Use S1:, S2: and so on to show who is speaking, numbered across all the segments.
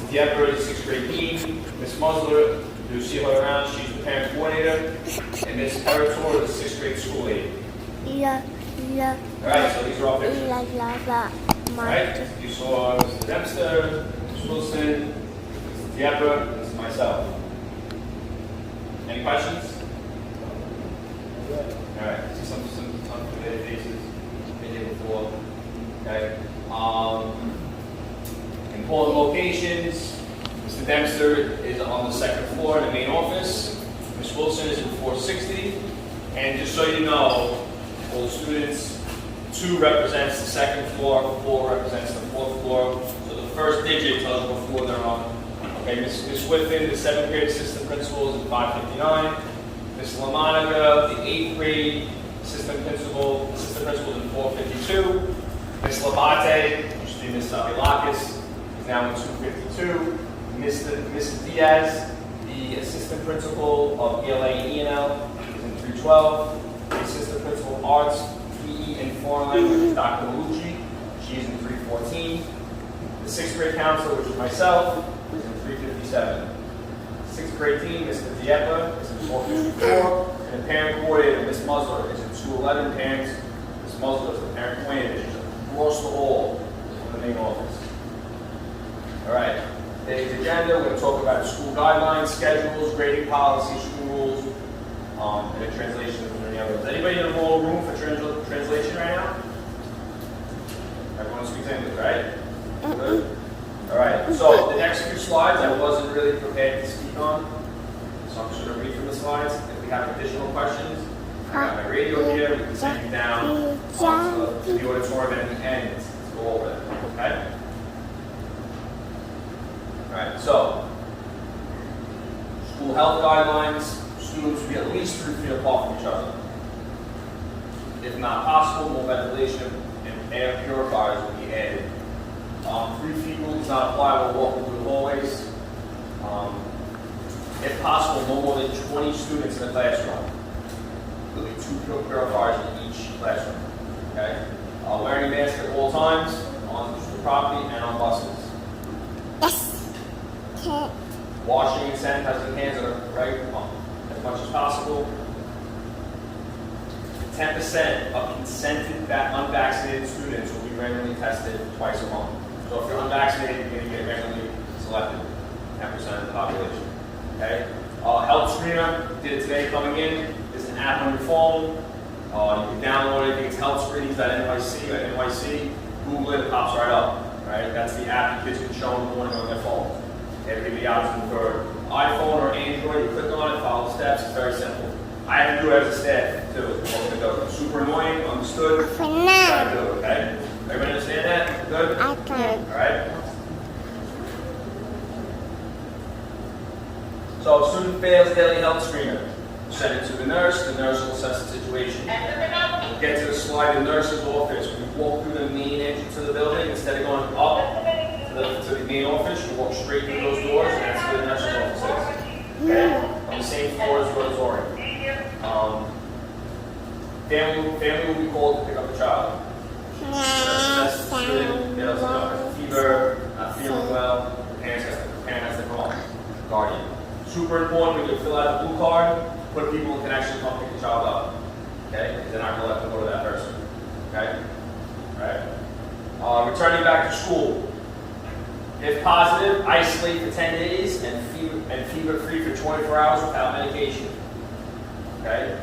S1: The Emperor is the 6th grade dean. Miss Musler, you see her around, she's the parent coordinator. And Miss Parental is the 6th grade school aide. Alright, so these are all pictures. Alright, you saw Mr. Dempster, Ms. Wilson, Mr. Diepper, this is myself. Any questions? Alright, see some familiar faces been here before. Okay. Important locations. Mr. Dempster is on the 2nd floor in the main office. Ms. Wilson is in 460. And just so you know, all the students, 2 represents the 2nd floor, 4 represents the 4th floor. So the first digit tells you what floor they're on. Okay, Ms. Whitman, the 7th grade assistant principal, is in 559. Ms. LaMonica, the 8th grade assistant principal is in 452. Ms. Labate, which should be Ms. Abilakis, is now in 252. Mrs. Diaz, the assistant principal of ELA and ENL, is in 312. The assistant principal of arts, PE and foreign language, Dr. Malucci, she is in 314. The 6th grade counselor, which is myself, is in 357. 6th grade team, Mr. Diepper, is in 454. And the parent coordinator, Ms. Musler, is in 211. Parents, Ms. Musler is the parent coordinator. She's across the hall from the main office. All right. Today's agenda, we're going to talk about school guidelines, schedules, grading policy, school rules, and a translation of any others. Anybody in the whole room for translation right now? Everyone speaks English, right? Good. All right. So the next few slides, I wasn't really prepared to speak on, so I'm just going to read from the slides. If we have additional questions, I got my radio here. We can send you down to the auditorium at the end to go over them. Okay. Alright, so, school health guidelines, students should be at least 3 feet apart from each other. If not possible, more ventilation and air purifiers will be added. 3 feet rule does not apply when walking through the hallways. If possible, no more than 20 students in the classroom. There will be 2 purifiers in each classroom. Okay? Wearing a mask at all times on the property and on buses. Washing and sanitizing hands as much as possible. 10% of consented unvaccinated students will be randomly tested twice a month. So if you're unvaccinated, you're going to get randomly selected, 10% of the population. Okay? Health Screener, did it today coming in. There's an app on your phone. You can download it. I think it's healthscreenings.nyc. Google it, it pops right up. Right? That's the app the kids can show in the morning on their phone. They give you the option for iPhone or Android. You click on it, follow the steps. It's very simple. I have to do it as a staff too. It's super annoying. Understood? For now. I do it, okay? Everybody understand that? Good? Okay. All right. So, if a student fails daily health screener, send it to the nurse. The nurse will assess the situation. We'll get to the slide in the nurse's office. We walk through the main entrance of the building instead of going up to the main office. You walk straight through those doors, and that's where the nurse's office is. Okay? On the same floor as the auditorium. Family will be called to pick up the child. That's the student. They also know fever, not feeling well. The parent has to come on. Guardian. Super important when you fill out the blue card, put people who can actually come pick the child up. Okay? Because they're not going to let them go to that person. Okay? All right? Returning back to school. If positive, isolate for 10 days and fever-free for 24 hours without medication. Okay?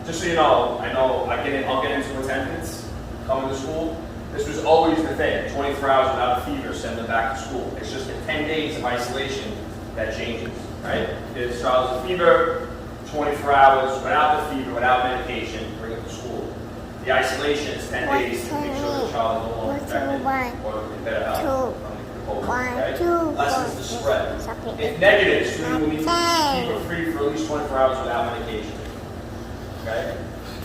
S1: Just so you know, I'll get into attendance coming to school. This was always the thing. 24 hours without a fever, send them back to school. It's just the 10 days of isolation that changes. Right? If the child has a fever, 24 hours without the fever, without medication, bring it to school. The isolation is 10 days to make sure the child is no longer infected or in better health. Okay? Lessens the spread. If negative, student will need to be fever-free for at least 24 hours without medication. Okay?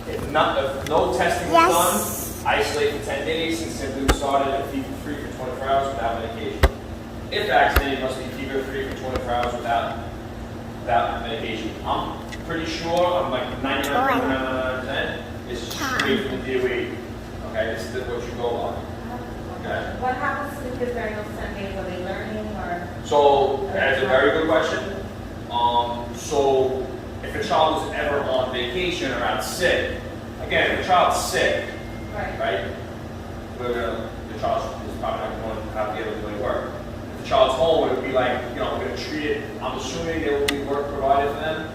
S1: If no testing was done, isolate for 10 days and simply started and fever-free for 24 hours without medication. If vaccinated, must be fever-free for 24 hours without medication. I'm pretty sure, I'm like 99.99%, it's straight from the DOE. Okay, this is what you go on. Okay.
S2: What happens to the kids during those 10 days? Are they learning or
S1: So that's a very good question. So if a child was ever on vacation or out sick, again, if a child's sick, right, the child is probably not going to have to be able to do any work. If the child's home, it would be like, we're going to treat it. I'm assuming there will be work provided for them.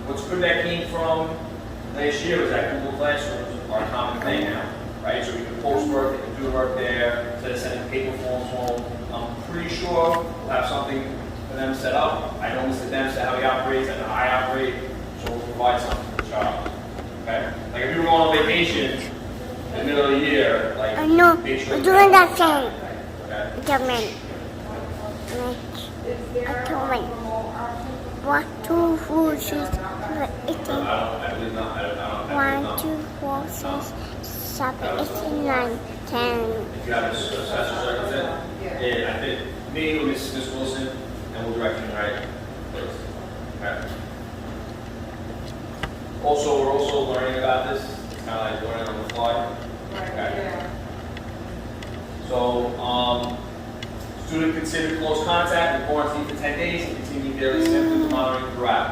S1: What's good that came from last year was that Google Classrooms are a common thing now, right? So we can post work, they can do work there, instead of sending paper forms home. I'm pretty sure we'll have something for them set up. I know Mr. Dempsey how he operates, I know how I operate, so we'll provide something for the child. Okay? Like if you were going on vacation in the middle of the year, like make sure
S2: we're doing that thing.
S1: Okay?
S2: One, two, four, six, eighteen.
S1: I believe not. I don't
S2: 1, 2, 4, 6, 7, 8, 9, 10.
S1: If you have a special circumstance, yeah, I think me or Miss Wilson, and we'll direct you in the right place. Okay. Also, we're also learning about this. It's kind of like learning on the fly. Okay. So, student considered close contact and quarantine for 10 days and continue daily symptoms monitoring throughout.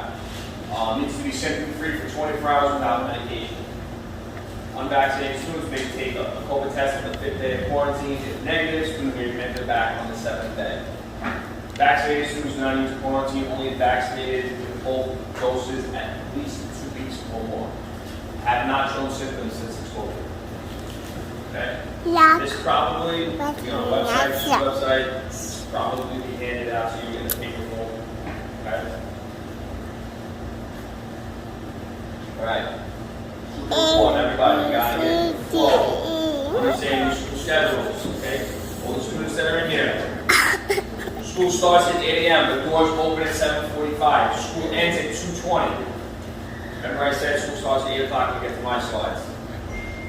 S1: Needs to be symptom-free for 24 hours without medication. Unvaccinated students may take a COVID test on the 5th day of quarantine. If negative, students may be entered back on the 7th day. Vaccinated students do not need to quarantine, only vaccinated with both doses at least 2 weeks or more. Have not shown symptoms since exposure. Okay?
S2: Yeah.
S1: This probably, website probably be handed out to you in a paper form. Okay? All right. Super everybody, you got it. Understand your school schedules, okay? All the students that are in here. School starts at 8 a.m. The doors open at 7:45. School ends at 2:20. Remember I said school starts at 8 o'clock. We get to my slides.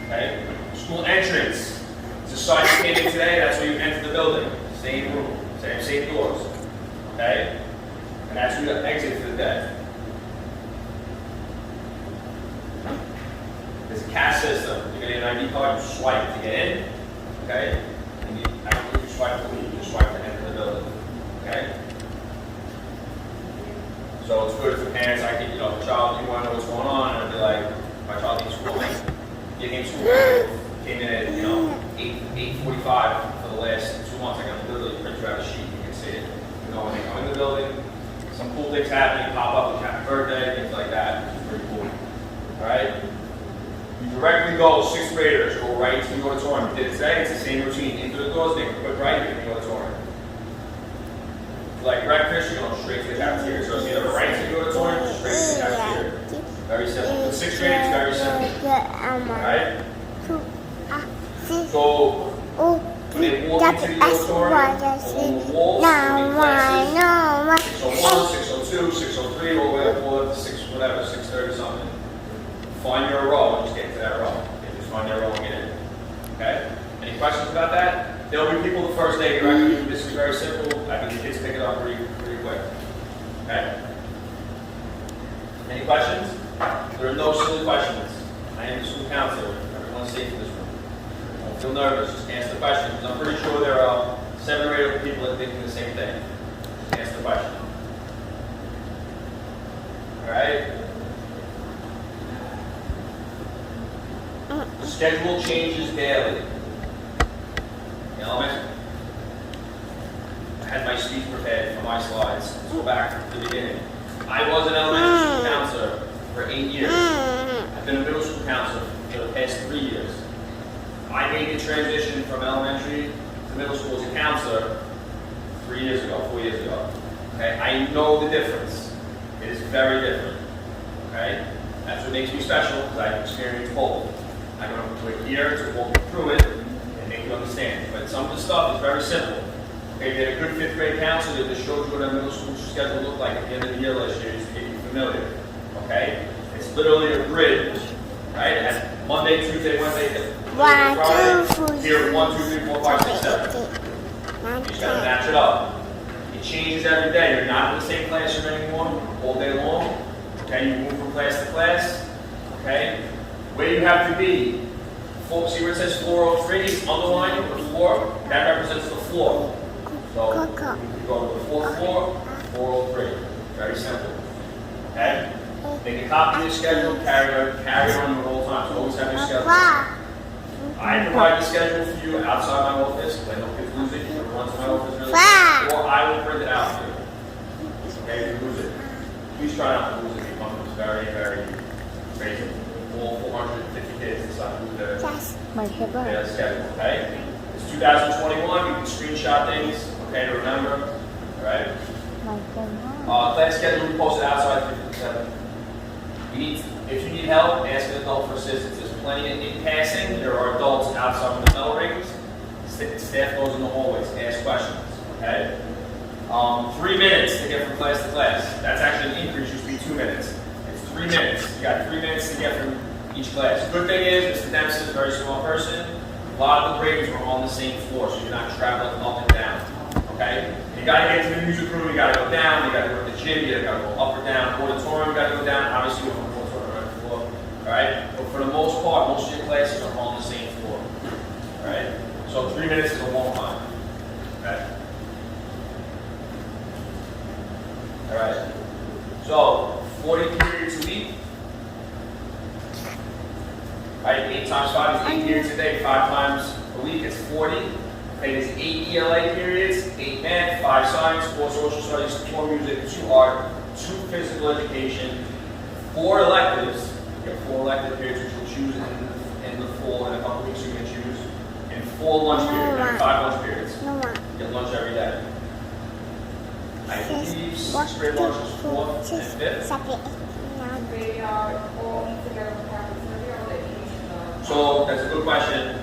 S1: Okay? School entrance. It's a sign you came in today. That's where you enter the building. Same room, same doors. Okay? And that's where you exit for the day. There's a cash system. You're going to get an ID card, you swipe to get in. Okay? And I don't think you swipe to leave, you swipe to enter the building. Okay? So it's good for parents. I think, the child, you want to know what's going on, and they'll be like, my child needs school. You came to school, came in at, 8:45 for the last 2 months. I can literally print you out a sheet. You can see it. When they come in the building, some cool things happen. You pop up with happy birthday, things like that. It's pretty cool. All right? You directly go, 6th graders, go right to the auditorium. Did it today? It's the same routine. Into the doors, make a quick right, get in the auditorium. Like breakfast, you're going straight to the cafeteria. So it's either right to the auditorium or straight to the cafeteria. Very simple. The 6th grade is very simple. Alright? So, when they walk into the auditorium, on the walls, there 601, 602, 603, all the way up to 630 something. Find your row and just get into that row. Okay, just find your row and get in. Okay? Any questions about that? There'll be people the first day directly. This is very simple. I mean, the kids pick it up pretty quick. Okay? Any questions? There are no silly questions. I am the school counselor. Everyone's safe in this room. Don't feel nervous. Just answer the question. I'm pretty sure there are 7 or 8 other people that are thinking the same thing. Just answer the question. All right? Schedule changes daily. In elementary, I had my speech prepared for my slides. Let's go back to the beginning. I was an elementary school counselor for 8 years. I've been a middle school counselor for the past 3 years. I made the transition from elementary to middle school as a counselor 4 years ago. Okay? I know the difference. It is very different. Okay? That's what makes me special, because I've experienced both. I'm going to put here to walk you through it and make you understand. But some of the stuff is very simple. Okay, you had a good 5th grade counselor that showed you what a middle school schedule looked like at the end of the year last year, just to get you familiar. Okay? It's literally a grid, right? It has Monday, Tuesday, Wednesday, Friday. Here, 1, 2, 3, 4, 5, 6, 7. You just got to match it up. It changes every day. You're not in the same classroom anymore all day long. Okay, you move from class to class. Okay? Where you have to be. See where it says 403, underlining the floor? That represents the floor. So
S2: Coco.
S1: you go to the fourth floor, 403. Very simple. Okay? Make a copy of your schedule, carry it on you all the time. So always have your schedule. I provide the schedule for you outside my office, because I know kids lose it. You can run to my office really quick, or I will print it out for you. Okay, if you lose it. Please try not to lose it. It becomes very, very crazy. All 450 kids decide to lose their schedule, okay? It's 2021, you can screenshot things, okay, to remember, all right? Class schedule will be posted outside 57. If you need help, ask an adult for assistance. There's plenty in passing. There are adults outside when the bell rings. Staff goes in the hallways, ask questions, okay? 3 minutes to get from class to class. That's actually an increase, used to be 2 minutes. It's 3 minutes. You got 3 minutes to get from each class. Good thing is, Mr. Dempsey is a very small person. A lot of the grades were on the same floor, so you're not traveling up and down, okay? You gotta get to the music room, you gotta go down, you gotta go to the gym, you gotta go up or down. Auditorium, you gotta go down. Obviously, you don't go to the floor, all right? But for the most part, most of your classes are on the same floor, all right? So 3 minutes is a long time, okay? All right. So 40 periods a week. Right, 8 times 5 is 8 periods a day. 5 times a week is 40. Okay, there's 8 ELA periods, 8 math, 5 science, 4 social studies, 4 music, 2 art, 2 physical education, 4 electives. You have 4 elective periods which you'll choose in the fall. In a couple weeks you can choose. And 4 lunch periods, and 5 lunch periods. You get lunch every day. I believe 6th grade lunch is 4th and 5th.
S3: They are all together with cafeteria or they each
S1: So that's a good question.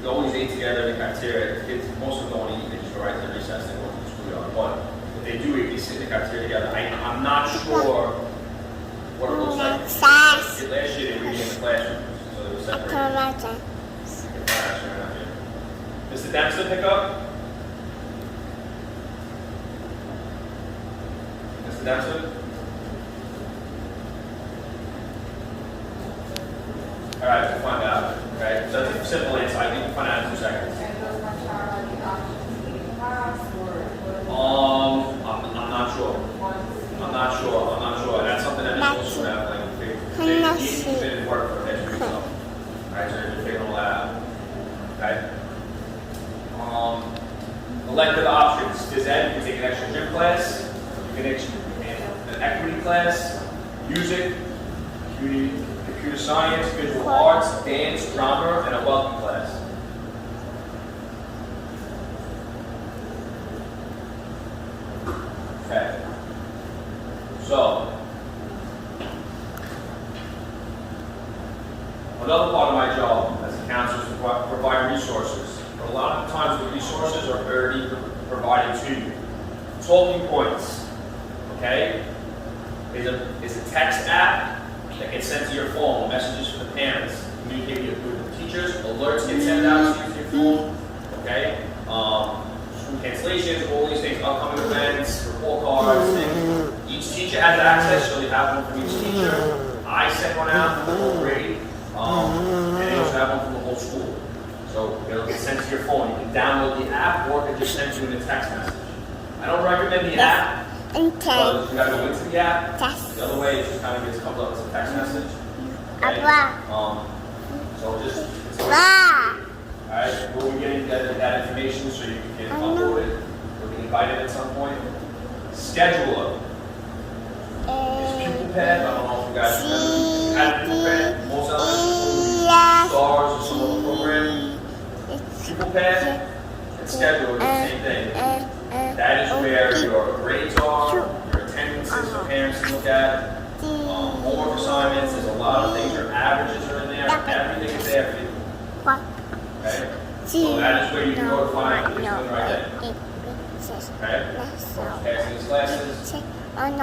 S1: We always eat together in the cafeteria. Kids, most of them don't eat. They just go right to the recess and go to the schoolyard. But if they do eat, they sit in the cafeteria together. I'm not sure what it looks like. Last year they were eating in the classroom, so they were separated. Mr. Dempsey, pick up. Mr. Dempsey. All right, we'll find out. Okay, so that's a simple answer. I think we'll find out in 2 seconds.
S3: And those lunch are the options to eat in class or
S1: I'm not sure. I'm not sure. That's something that is supposed to have like he's been in work for next week, so. All right, so you're figuring all that out. Okay. Elective options. Does that you can take an extra gym class, you can take an equity class, music, computer science, visual arts, dance, drama, and a welcome class. Okay. So, another part of my job as a counselor is to provide resources. But a lot of times the resources are already provided to you. Talking points, okay, is a text app that gets sent to your phone, messages for the parents, communicate with the teachers, alerts get sent out to you to your phone, okay? School cancellations, all these things, upcoming events, report cards, things. Each teacher has access, so they have one from each teacher. I send one out for the whole grade, and they also have one from the whole school. So it'll get sent to your phone. You can download the app, or it can just send you in a text message. I don't recommend the app. Because you got to go into the app. The other way, it just kind of comes up as a text message. Okay? So just, it's alright, we'll be getting that information so you can upload it. We'll be invited at some point. Scheduler. It's Pupil Pad. I don't know if you guys remember. Had Pupil Pad. Most elementary stars or some other program. Pupil Pad and Scheduler are the same thing. That is where your grades are, your attendances for parents to look at, homework assignments, there's a lot of things, your averages are in there, everything is there for you. Okay? So that is where you can go to find the right there. Okay? Passing these classes. And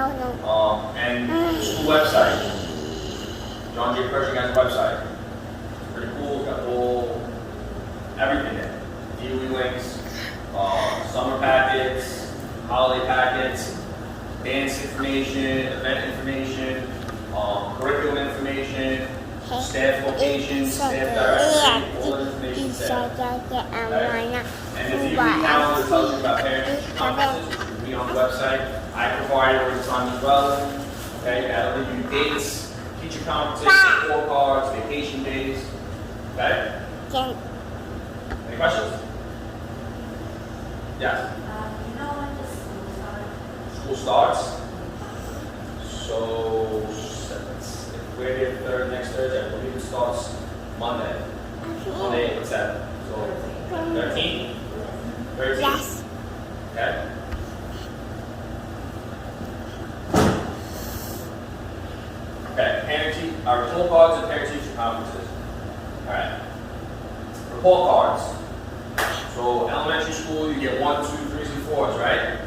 S1: the school website. John J Pershing has a website. It's pretty cool, it's got everything there. DOE links. Summer packets, holiday packets, dance information, event information, curriculum information, staff locations, staff directory, all the information there. Okay? And the DOE calendar tells you about parent-teacher conferences, which will be on the website. I provide it over time as well. Okay, that'll give you dates, teacher conferences, report cards, vacation days. Okay? Any questions? Yes?
S3: You know when the school starts?
S1: School starts. So, if we're here next Thursday, I believe it starts Monday. Monday, what's that? So, 13? 13?
S2: Yes.
S1: Okay? Okay, report cards and parent-teacher conferences. Alright. Report cards. So, elementary school, you get 1, 2, 3s, and 4s, right?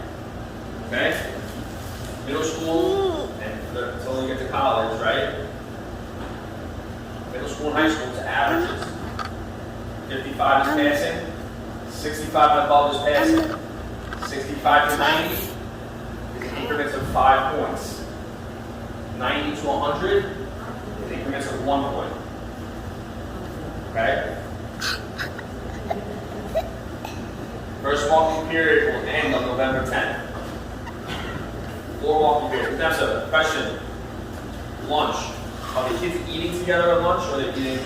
S1: Okay? Middle school, until you get to college, right? Middle school and high school, it's averages. 55 is passing, 65 and above is passing, 65 to 90 is increments of 5 points. 90 to 100 is increments of 1 point. Okay? First walking period will end on November 10th. 4 walking periods. That's a question. Lunch. Are the kids eating together at lunch, or are they eating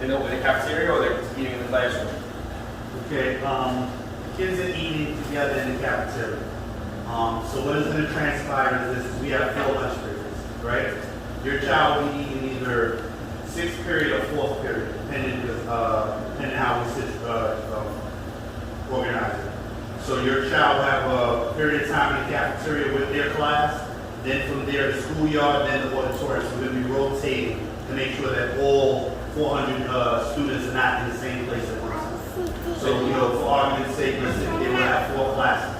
S1: in the cafeteria, or are they eating in the classroom?
S4: Okay, kids are eating together in the cafeteria. So what is going to transpire is this: we have 4 lunch periods, right? Your child will be eating either 6th period or 4th period, depending how we organize it. So your child will have a period of time in the cafeteria with their class, then from there the schoolyard, then the auditorium. So we're going to be rotating to make sure that all 400 students are not in the same place at once. So, for argument's sake, let's say they will have 4 classes,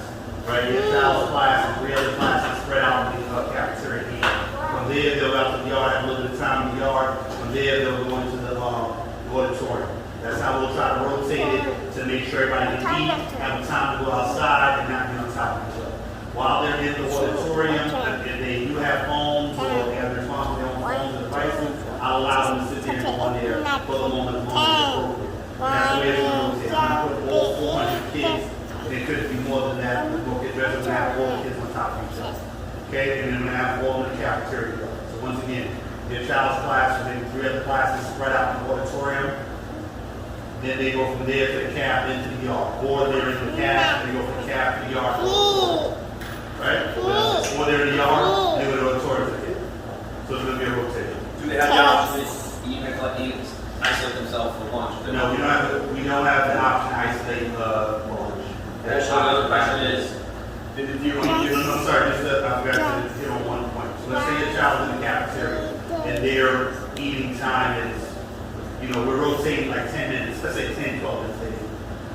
S4: right? Your child's class and 3 other classes spread out in the cafeteria here. From there, they'll go out to the yard, have a little bit of time in the yard. From there, they'll go into the auditorium. That's how we'll try to rotate it to make sure everybody can eat, have time to go outside, and not be on top of each other. While they're in the auditorium, if they do have phones or they have their responsibility on phones and devices, I'll allow them to sit there and go on there for the moment as long as it's appropriate. That's the way it's going to rotate. I'm not putting all 400 kids, and it could be more than that. We'll get dressed and have all the kids on top of each other. Okay, and then we're going to have all in the cafeteria. So once again, your child's class, or maybe 3 other classes spread out in the auditorium. Then they go from there to the caf into the yard. Or they're in the caf, and they go from the caf to the yard. Right? Or they're in the yard, and they go to the auditorium to the kids. So it's going to be a rotation.
S1: Do they have the option to even isolate themselves for lunch?
S4: No, we don't have the option to isolate for lunch.
S1: So another question is, did the DOE give you?
S4: I'm sorry, I forgot to hit on one point. So let's say your child's in the cafeteria, and their eating time is, we're rotating like 10 minutes, let's say 10, 12 minutes later.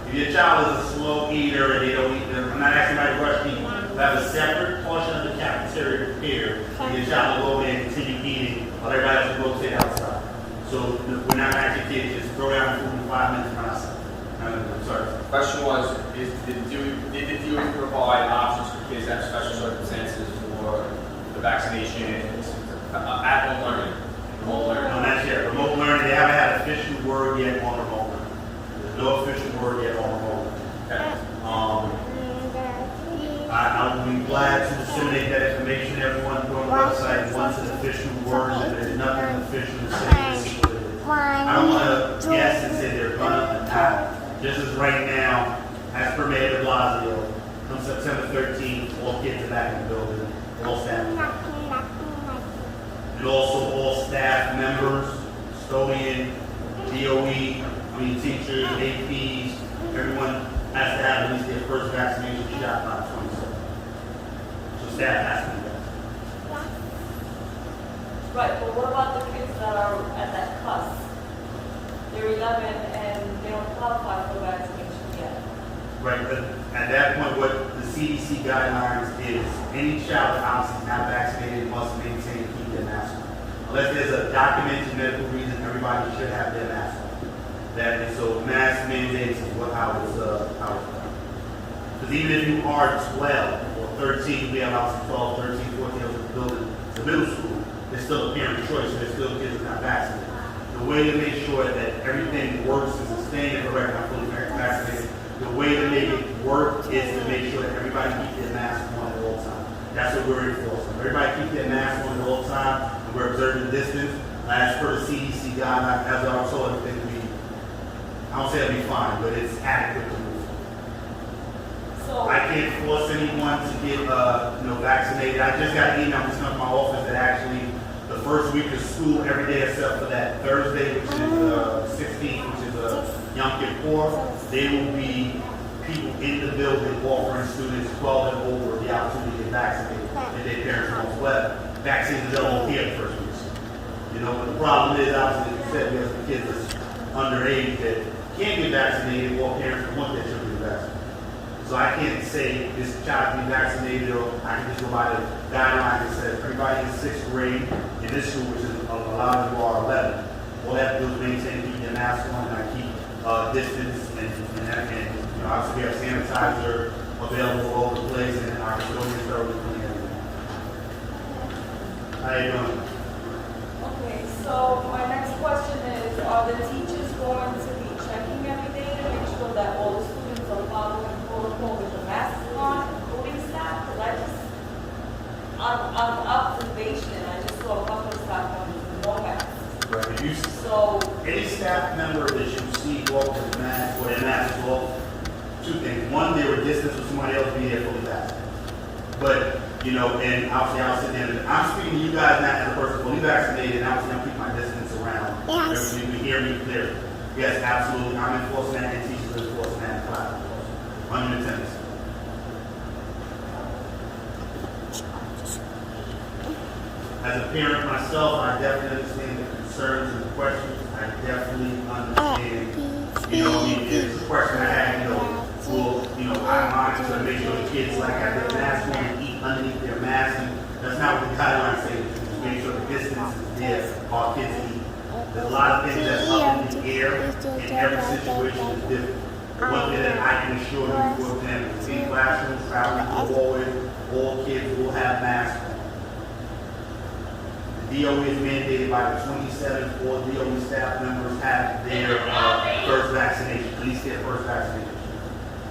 S4: If your child is a slow eater and they don't eat, I'm not asking about rush eating. We have a separate portion of the cafeteria prepared, and your child will go there and continue eating while everybody else will rotate outside. So we're not asking kids just throw down food in 5 minutes and run outside. I'm sorry.
S1: The question was, did the DOE provide options for kids that have special circumstances for the vaccination, at home learning, remote learning?
S4: No, not yet. Remote learning, they haven't had an official word yet on remote learning. There's no official word yet on remote learning.
S1: Okay.
S4: I would be glad to disseminate that information to everyone on the website once an official word, and there's nothing official to say this is what it is. I don't want to guess and say they're gonna and not. Just as right now, as per Mayor de Blasio, on September 13th, all kids are back in the building, all staff. And also all staff members, custodian, DOE, teachers, APs, everyone has to have at least their first vaccination shot by 27. So staff has to do that.
S3: Right, but what about the kids that are at that cusp? They're 11 and they don't qualify for vaccination yet.
S4: Right, but at that point, what the CDC guidelines is, any child that obviously is not vaccinated must maintain and keep their mask on. Unless there's a documented medical reason, everybody should have their mask on. That is, so mask mandates is how it's done. Because even if you are 12 or 13, we have obviously 12, 13, 14 years old building, the middle school, it's still a parent choice, so there's still kids that are not vaccinated. The way to make sure that everything works and sustained and correct, I'm fully vaccinated, The way to make it work is to make sure that everybody keeps their mask on at all times. That's what we're enforcing. Everybody keep their mask on at all times, and we're observing distance. As per the CDC guidelines, as I was told, I don't say it'll be fine, but it's adequate to move.
S3: So,
S4: I can't force anyone to get vaccinated. I just got an email from someone in my office that actually the first week of school, every day except for that Thursday, which is 16th, which is Yom Kippur, there will be people in the building offering students 12 and over the opportunity to get vaccinated if their parents want as well. Vaccines are available here the first week. But the problem is, obviously, as you said, we have some kids that's underage that can't get vaccinated, or parents want their children to be vaccinated. So I can't say this child can be vaccinated, or I can just go by the guidelines that says everybody in 6th grade in this school, which is a lot of people are 11. All they have to do is maintain, keep their mask on, and I keep distance, and obviously we have sanitizer available all over the place, and our custodians thoroughly clean everything. How you doing?
S3: okay, so my next question is, are the teachers going to be checking every day to make sure that all the students are following protocol with the masks on, including staff? Because on observation, I just saw a couple of staff members with no masks.
S4: Right. If you
S3: So,
S4: any staff member that you see walk with a mask or their mask off, two things. One, they were distance with somebody else being there fully vaccinated. But, and obviously I'll sit there and I'm speaking to you guys not as a person fully vaccinated, and obviously I'm keeping my distance around.
S2: Yes.
S4: You can hear me clearly. Yes, absolutely. I'm enforcing that, and teachers are enforcing that in class. 110%. As a parent myself, I definitely understand the concerns and the questions. I definitely understand, if it's a question I had, I monitor to make sure the kids have their mask on and eat underneath their mask. And that's not what the guidelines say. Just make sure the distance is there for our kids to eat. There's a lot of things that's up in the air, and every situation is different. But one thing that I can assure you, for example, in classrooms, traveling through the hallways, all kids will have masks on. DOE is mandated by the 27 all DOE staff members have their first vaccination, at least their first vaccination.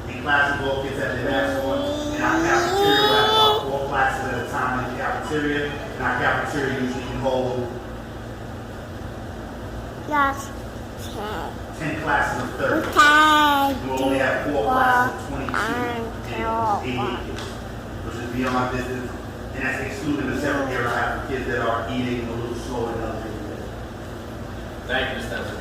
S4: In classes, all kids have their masks on. In our cafeteria, we have about 4 classes at a time in the cafeteria. And our cafeteria usually can hold 10 classes of 30. We only have 4 classes of 22 and 80 kids, which is beyond distance. And that's excluding the separate area. I have kids that are eating a little slower than other kids.
S1: Thank you, Ms. Spencer.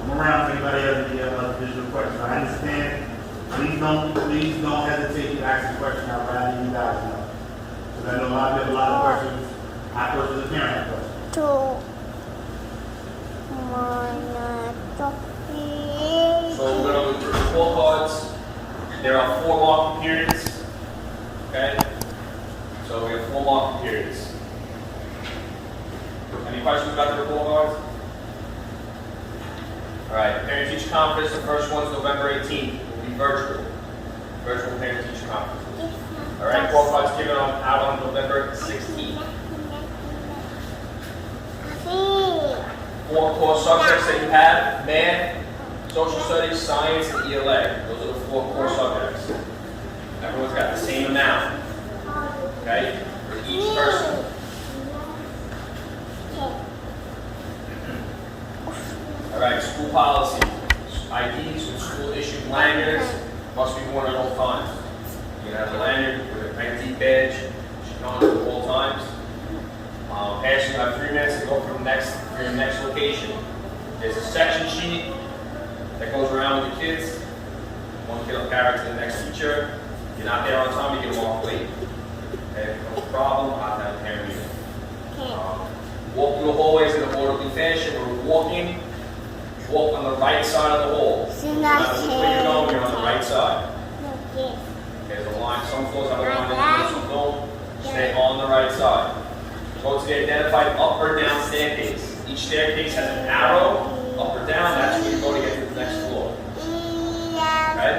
S4: I'm around if anybody has any additional questions. I understand. Please don't hesitate to ask a question. I'd rather you guys know. Because I know a lot of questions. I personally parent have questions.
S1: So we're going to go through 4 cards. There are 4 marking periods. Okay? So we have 4 marking periods. Any questions about the report cards? All right, parent-teacher conference, the first one's November 18th. It will be virtual. Virtual parent-teacher conference. All right, report cards given out on November 16th. 4 core subjects that you have: math, social studies, science, and ELA. Those are the 4 core subjects. Everyone's got the same amount. Okay? For each person. All right, school policy. IDs with school-issued lanyards must be worn at all times. You can have a lanyard with an ID badge. Should be on at all times. Pass, you have 3 minutes to go for your next location. There's a section sheet that goes around with the kids. One kid will carry it to the next teacher. If you're not there on time, you get them off late. Okay, no problem. I'll have a parent meeting. Walk through the hallways in an orderly fashion. We're walking. Walk on the right side of the hall. No matter which way you're going, you're on the right side. There's a line. Some floors have a line, some don't. Stay on the right side. Go to the identified up or down staircase. Each staircase has an arrow, up or down. That's where you go to get to the next floor. Okay?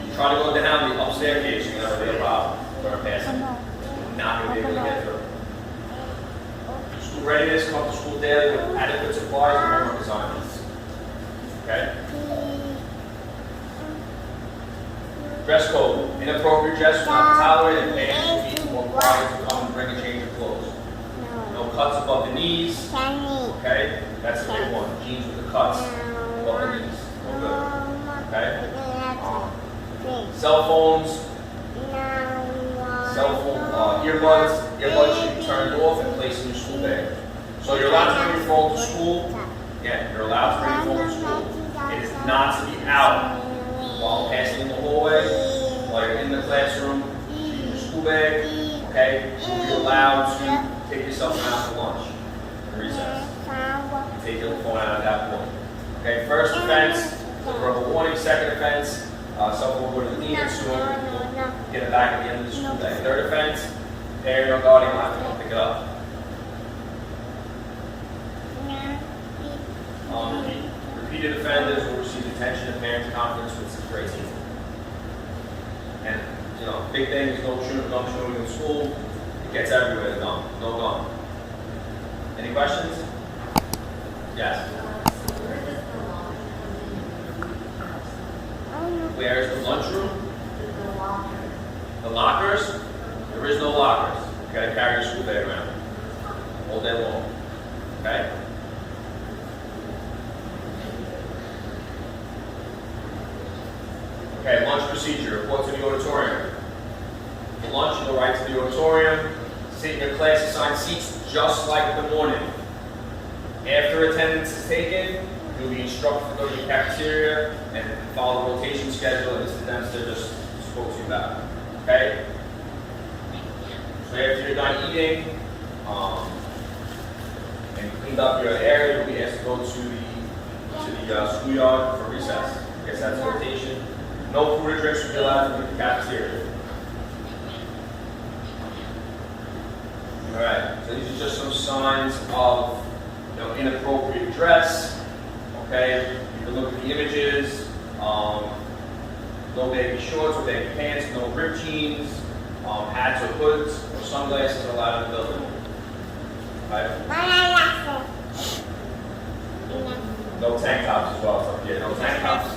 S1: You try to go down the up staircase, you're going to have a problem. You're going to pass it. You're not going to be able to get through. School readiness, come to school daily with adequate supplies and homework assignments. Okay? Dress code. Inappropriate dress will not be tolerated, and parents will be required to come and bring a change of clothes. No cuts above the knees. Okay? That's a big one. Jeans with the cuts above the knees. No good. Okay? Cell phones. Earbuds should be turned off and placed in your school bag. So you're allowed to bring your phone to school. Again, you're allowed to bring your phone to school. It is not to be out while passing in the hallway, while you're in the classroom, in your school bag. Okay? You're allowed to take yourself out for lunch and recess. Take your phone out at that point. Okay? First offense, verbal warning. Second offense, someone will go to the dean and soon get it back at the end of the school day. Third offense, parent or guardian will have to come pick it up. Repeated offenders will receive detention and parent conference with 6 or 18. And, you know, big thing is no shooting in school. It gets everywhere, the gun. No gun. Any questions? Yes. Where is the lunchroom? The lockers? There is no lockers. You gotta carry your school bag around all day long. Okay? Okay, lunch procedure. Report to the auditorium. For lunch, you'll go right to the auditorium. Sit in your class assigned seats just like the morning. After attendance is taken, you'll be instructed to go to the cafeteria and follow the rotation schedule that Mr. Dempster just spoke to you about. Okay? So after you're done eating and cleaned up your area, you'll be asked to go to the schoolyard for recess. I guess that's rotation. No food or drinks will be allowed in the cafeteria. All right. So these are just some signs of inappropriate dress. Okay, you can look at the images. No baby shorts or baby pants, no ripped jeans, hats or hoods or sunglasses are allowed in the building. Right? No tank tops as well. So, yeah, no tank tops.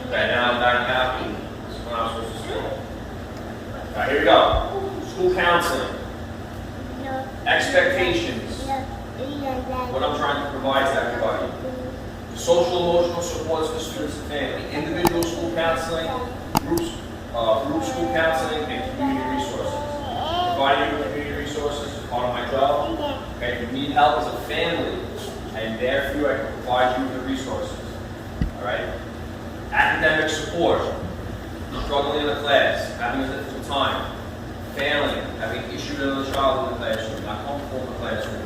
S1: Okay, now I'm back happy. This is when I'm supposed to school. All right, here we go. School counseling. Expectations. What I'm trying to provide to everybody. Social emotional supports for students and family. Individual school counseling, group school counseling, and community resources. Providing you with community resources is part of my job. Okay, if you need help as a family, and therefore I can provide you with the resources. All right. Academic support. Struggling in the class, having a difficult time, failing, having issues with another child in the classroom, not comfortable in the classroom.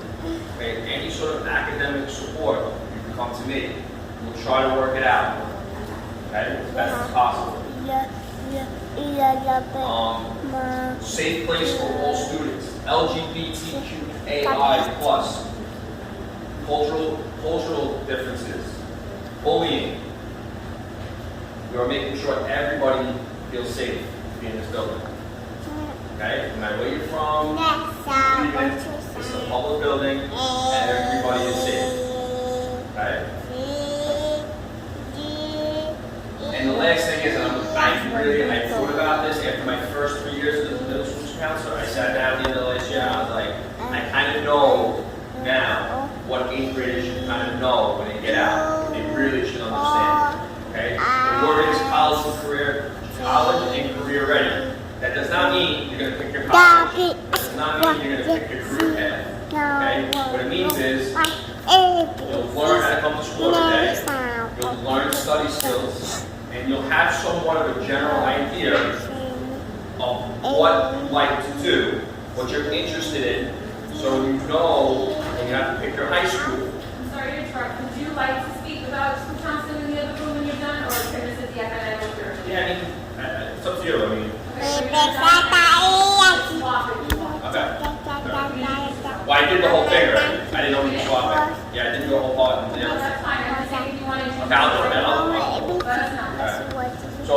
S1: Okay, any sort of academic support, you can come to me. We'll try to work it out. Okay, as best as possible. Safe place for all students. LGBTQAI+. Cultural differences. Bullying. We are making sure everybody feels safe to be in this building. Okay? No matter where you're from, this is a public building, and everybody is safe. Okay? And the last thing is, I thought about this after my first 3 years as a middle school counselor. I sat down at the end of the last year, and I was like, I kind of know now what 8th graders should kind of know when they get out. They really should understand. Okay? The word is college and career ready. That does not mean you're going to pick your college. That does not mean you're going to pick your career path. Okay? What it means is you'll learn how to come to school every day. You'll learn study skills, and you'll have somewhat of a general idea of what you like to do, what you're interested in, so you know when you have to pick your high school.
S5: I'm sorry to interrupt. Would you like to speak about school counseling in the other room when you're done, or can this is the academic year?
S1: Yeah, I mean, it's up to you. I mean, okay. Well, I did the whole thing already. I didn't know we could swap it. Yeah, I didn't do a whole lot.
S5: No, that's fine. I'm just saying if you want to.
S1: Okay, I'll do it.
S5: Let us know.
S1: So,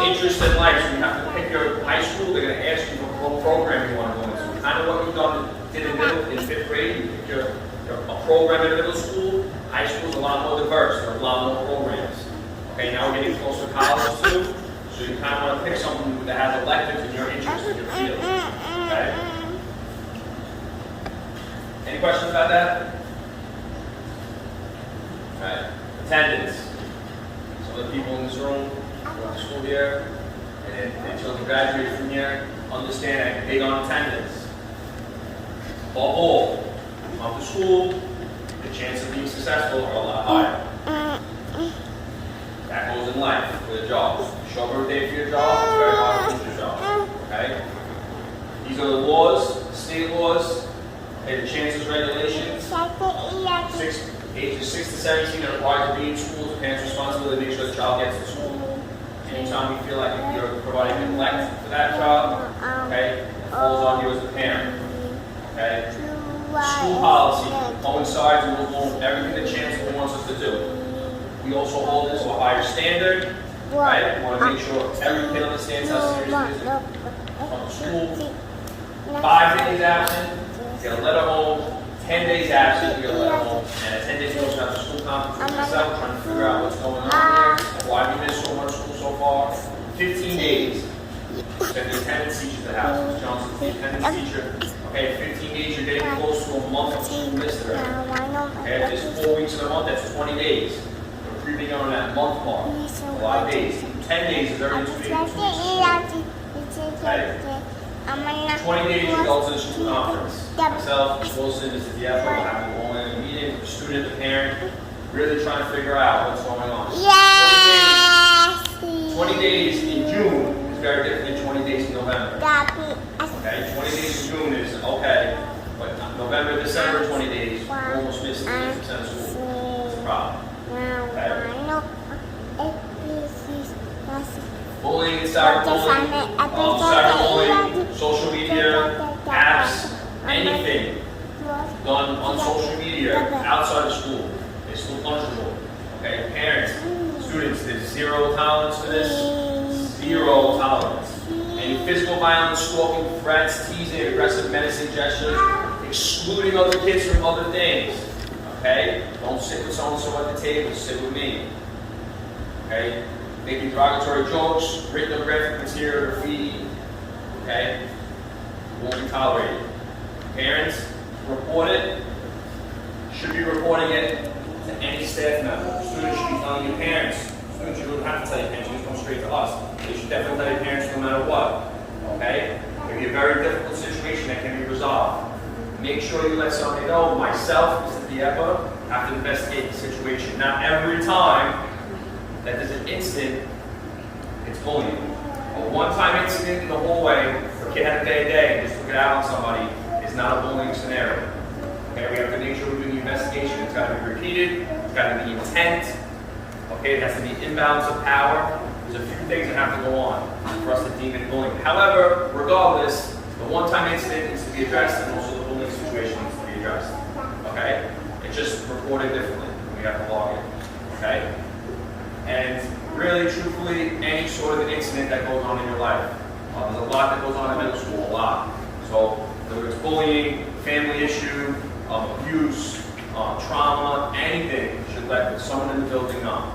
S1: interest in life. So you have to pick your high school. They're going to ask you what program you want to go into. Kind of what you've done did in 5th grade. You pick a program in middle school. High school is a lot more diverse. There are a lot more programs. Okay, now we're getting closer to college too, so you kind of want to pick something that has electives in your interest in your field. Okay? Any questions about that? All right. Attendance. Some of the people in this room went to school here, and their children graduated from here, understand that big on attendance. All come to school, the chance of being successful are a lot higher. That goes in life with a job. Show up every day for your job, it's very hard to lose your job. Okay? These are the laws, the state laws, okay, the chances regulations. Ages 6 to 17 are required to be in school. The parents' responsibility to make sure the child gets to school. Anytime you feel like you're providing neglect for that child, okay, it falls on you as a parent. Okay? School policy coincides with everything the chancellor wants us to do. We also hold it to a higher standard, right? We want to make sure every kid understands how serious it is from school. 5 days absent, you get a letter home. 10 days absent, you get a letter home. And at 10 days notice after school conference with myself, trying to figure out what's going on here, and why we missed so much school so far. 15 days. Then the attendance teacher at the house. Johnson's the attendance teacher. Okay, 15 days, you're getting close to a month of school missed already. Okay, if there's 4 weeks in a month, that's 20 days. We're creeping on that month mark. A lot of days. 10 days is already 2 days. Okay. 20 days you go to the school conference. Myself, Wilson, is the DFO, we'll have a long meeting, the student, the parent, really trying to figure out what's going on. 20 days in June is very different than 20 days in November. Okay, 20 days in June is okay, but November, December, 20 days, you almost missed 80% of school. It's a problem. Okay. Bullying and cyberbullying, social media, apps, anything done on social media outside of school is still punishable. Okay, parents, students, there's zero tolerance for this. Zero tolerance. Any physical violence, stalking, threats, teasing, aggressive, menacing gestures, excluding other kids from other things. Okay, don't sit with so-and-so at the table. Sit with me. Okay. Making derogatory jokes, written or graphic material, graffiti, okay, won't be tolerated. Parents, report it, should be reporting it to any staff member. Students should be telling your parents. Students, you don't have to tell your parents, you just come straight to us. They should definitely tell your parents no matter what, okay? It can be a very difficult situation that can be resolved. Make sure you let somebody know. Myself, as the DFO, have to investigate the situation. Not every time that there's an incident, it's bullying. A one-time incident in the hallway, where a kid had a bad day and just took it out on somebody, is not a bullying scenario. Okay, we have to make sure we're doing the investigation. It's got to be repeated, it's got to be intent, okay, it has to be imbalance of power. There's a few things that have to go on for us to deem it bullying. However, regardless, the one-time incident needs to be addressed and also the bullying situation needs to be addressed. Okay? It's just reported differently. We have to log it. Okay? And really, truthfully, any sort of incident that goes on in your life. There's a lot that goes on in middle school, a lot. So whether it's bullying, family issue, abuse, trauma, anything, you should let someone in the building know.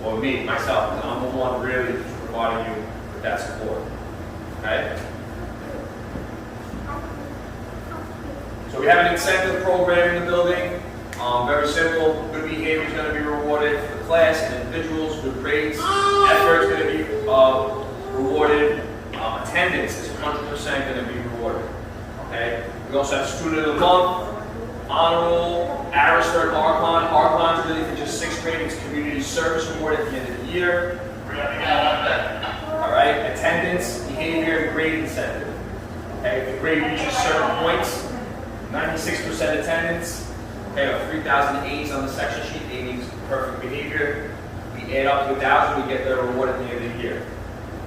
S1: Or me, myself, because I'm the one really providing you with that support. Okay? So we have an incentive program in the building. Very simple. Good behavior is going to be rewarded for the class and individuals. Good grades. Effort is going to be rewarded. Attendance is 100% going to be rewarded. Okay. We also have Student of the Month, Honor Roll, Aristocrat, Archon. Archon is really for just 6th grade. It's Community Service Award at the end of the year. All right. Attendance, behavior, and grade incentive. Okay. If the grade reaches certain points, 96% attendance. Okay, 3,000 A's on the section sheet. A means perfect behavior. We add up to 1,000, we get the reward at the end of the year.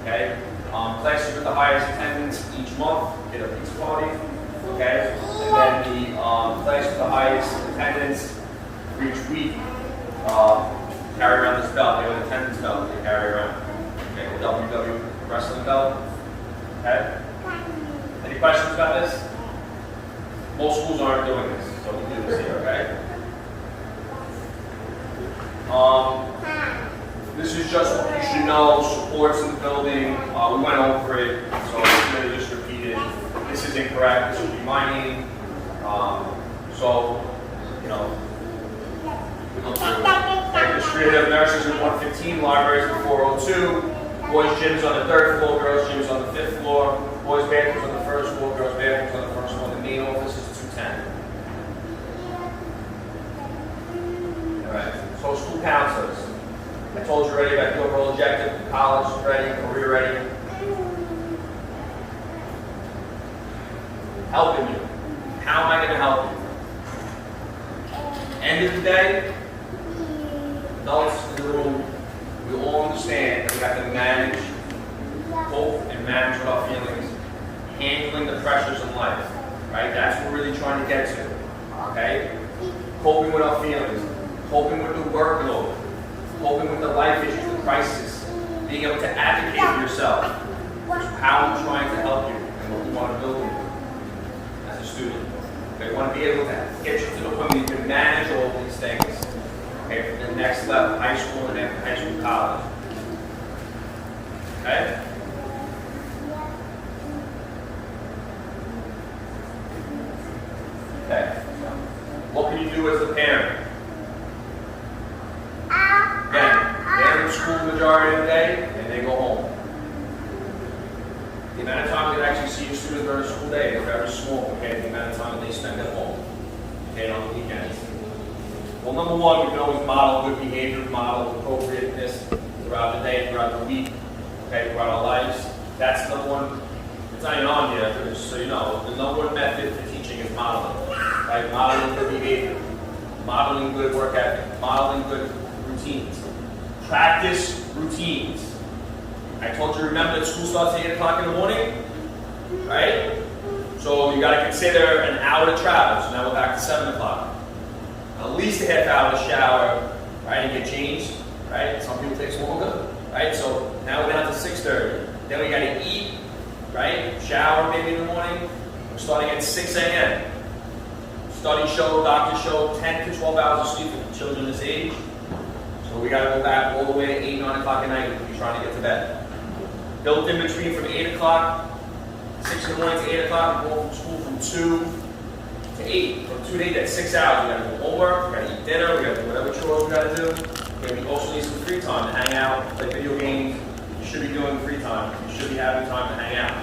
S1: Okay? Classes with the highest attendance each month get a pizza party. Okay? And then the class with the highest attendance for each week carry around this belt. They have an attendance belt they carry around. Okay, the WW wrestling belt. Okay? Any questions about this? Most schools aren't doing this, so we do this here, okay? This is just what you should know, supports in the building. We went over it, so it's really just repeated. This is incorrect, this would be my name. So, you know, we go through it. Administrative nurses is 115, libraries is 402. Boys' gym is on the 3rd floor, girls' gym is on the 5th floor. Boys' bathroom is on the 1st floor, girls' bathroom is on the 1st floor. The main office is 210. All right, so school counselors. I told you already about the overall objective, college ready, career ready. Helping you. How am I going to help you? End of the day, adults in the room, we all understand that we have to manage, cope and manage with our feelings, handling the pressures in life, right? That's what we're really trying to get to, okay? Coping with our feelings, coping with the workload, coping with the life issues, the crisis, being able to advocate for yourself. That's how I'm trying to help you and what we want to build you as a student. They want to be able to get you to the point where you can manage all these things, okay, for the next level, high school and after high school, college. Okay? Okay. What can you do as a parent? Again, they're in school the majority of the day and they go home. The amount of time they actually see your students during the school day is very small compared to the amount of time they spend at home, okay, on the weekends. Well, number one, we can always model good behavior, model appropriateness throughout the day, throughout the week, okay, throughout our lives. That's number one. It's not even on here, just so you know. The number one method for teaching is modeling, right? Modeling good behavior, modeling good work ethic, modeling good routines. Practice routines. I told you, remember that school starts at 8 o'clock in the morning, right? So you got to consider an hour to travel. So now we're back to 7 o'clock. At least a half hour to shower, right, and get changed, right? Some people take longer, right? So now we're down to 6:30. Then we got to eat, right? Shower maybe in the morning. We're starting at 6 a.m. Studies show, doctors show 10 to 12 hours of sleep for children this age. So we got to go back all the way to 8, 9 o'clock at night if you're trying to get to bed. Built in between from 8 o'clock, 6 in the morning to 8 o'clock, we're going from school from 2 to 8. From 2 to 8, that's 6 hours. We got to do homework, we got to eat dinner, we got to do whatever chores we got to do. Okay, we also need some free time to hang out, play video games. You should be doing free time. You should be having time to hang out.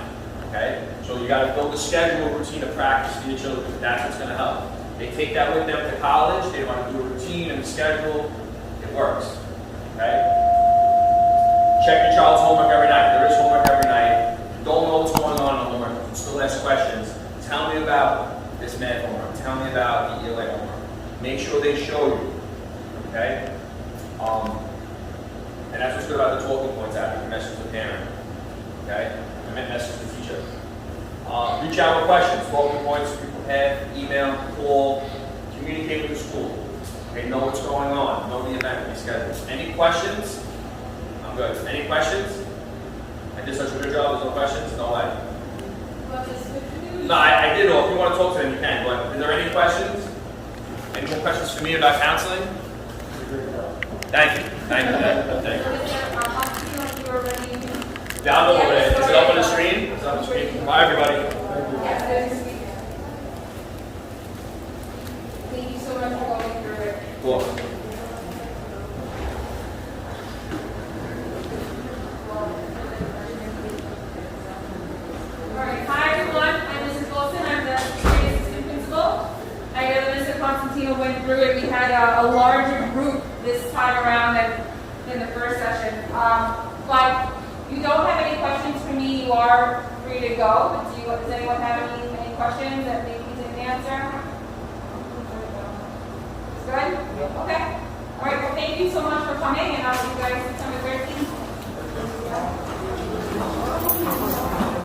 S1: Okay? So you got to build a schedule, a routine of practice for your children. That's what's going to help. They take that with them to college. They want to do a routine and a schedule. It works. Okay? Check your child's homework every night. There is homework every night. Don't know what's going on in the homework. You can still ask questions. Tell me about this math homework. Tell me about the ELA homework. Make sure they show you. Okay? And that's what's good about the talking points after the message to the parent. Okay? The message to the teacher. Reach out with questions. Talking points, be prepared, email, call, communicate with the school. Okay, know what's going on. Know the event, be scheduled. Any questions? I'm good. Any questions? I did such a good job. There's no questions? No way. No, I did all. If you want to talk to them, you can. But is there any questions? Any more questions for me about counseling? Thank you. Thank you. Thank you. Down over there. Is it up on the screen? It's on the screen. Bye, everybody.
S5: Thank you so much for going through it.
S1: Cool.
S5: Alright, hi everyone, I'm Mrs. Wilson, I'm the assistant principal. I know that Mr. Constantino went through it. We had a larger group this time around than in the first session. But if you don't have any questions for me, you are free to go. Does anyone have any questions that maybe we didn't answer? Good? Okay. All right, well, thank you so much for coming, and I'll see you guys September 13th.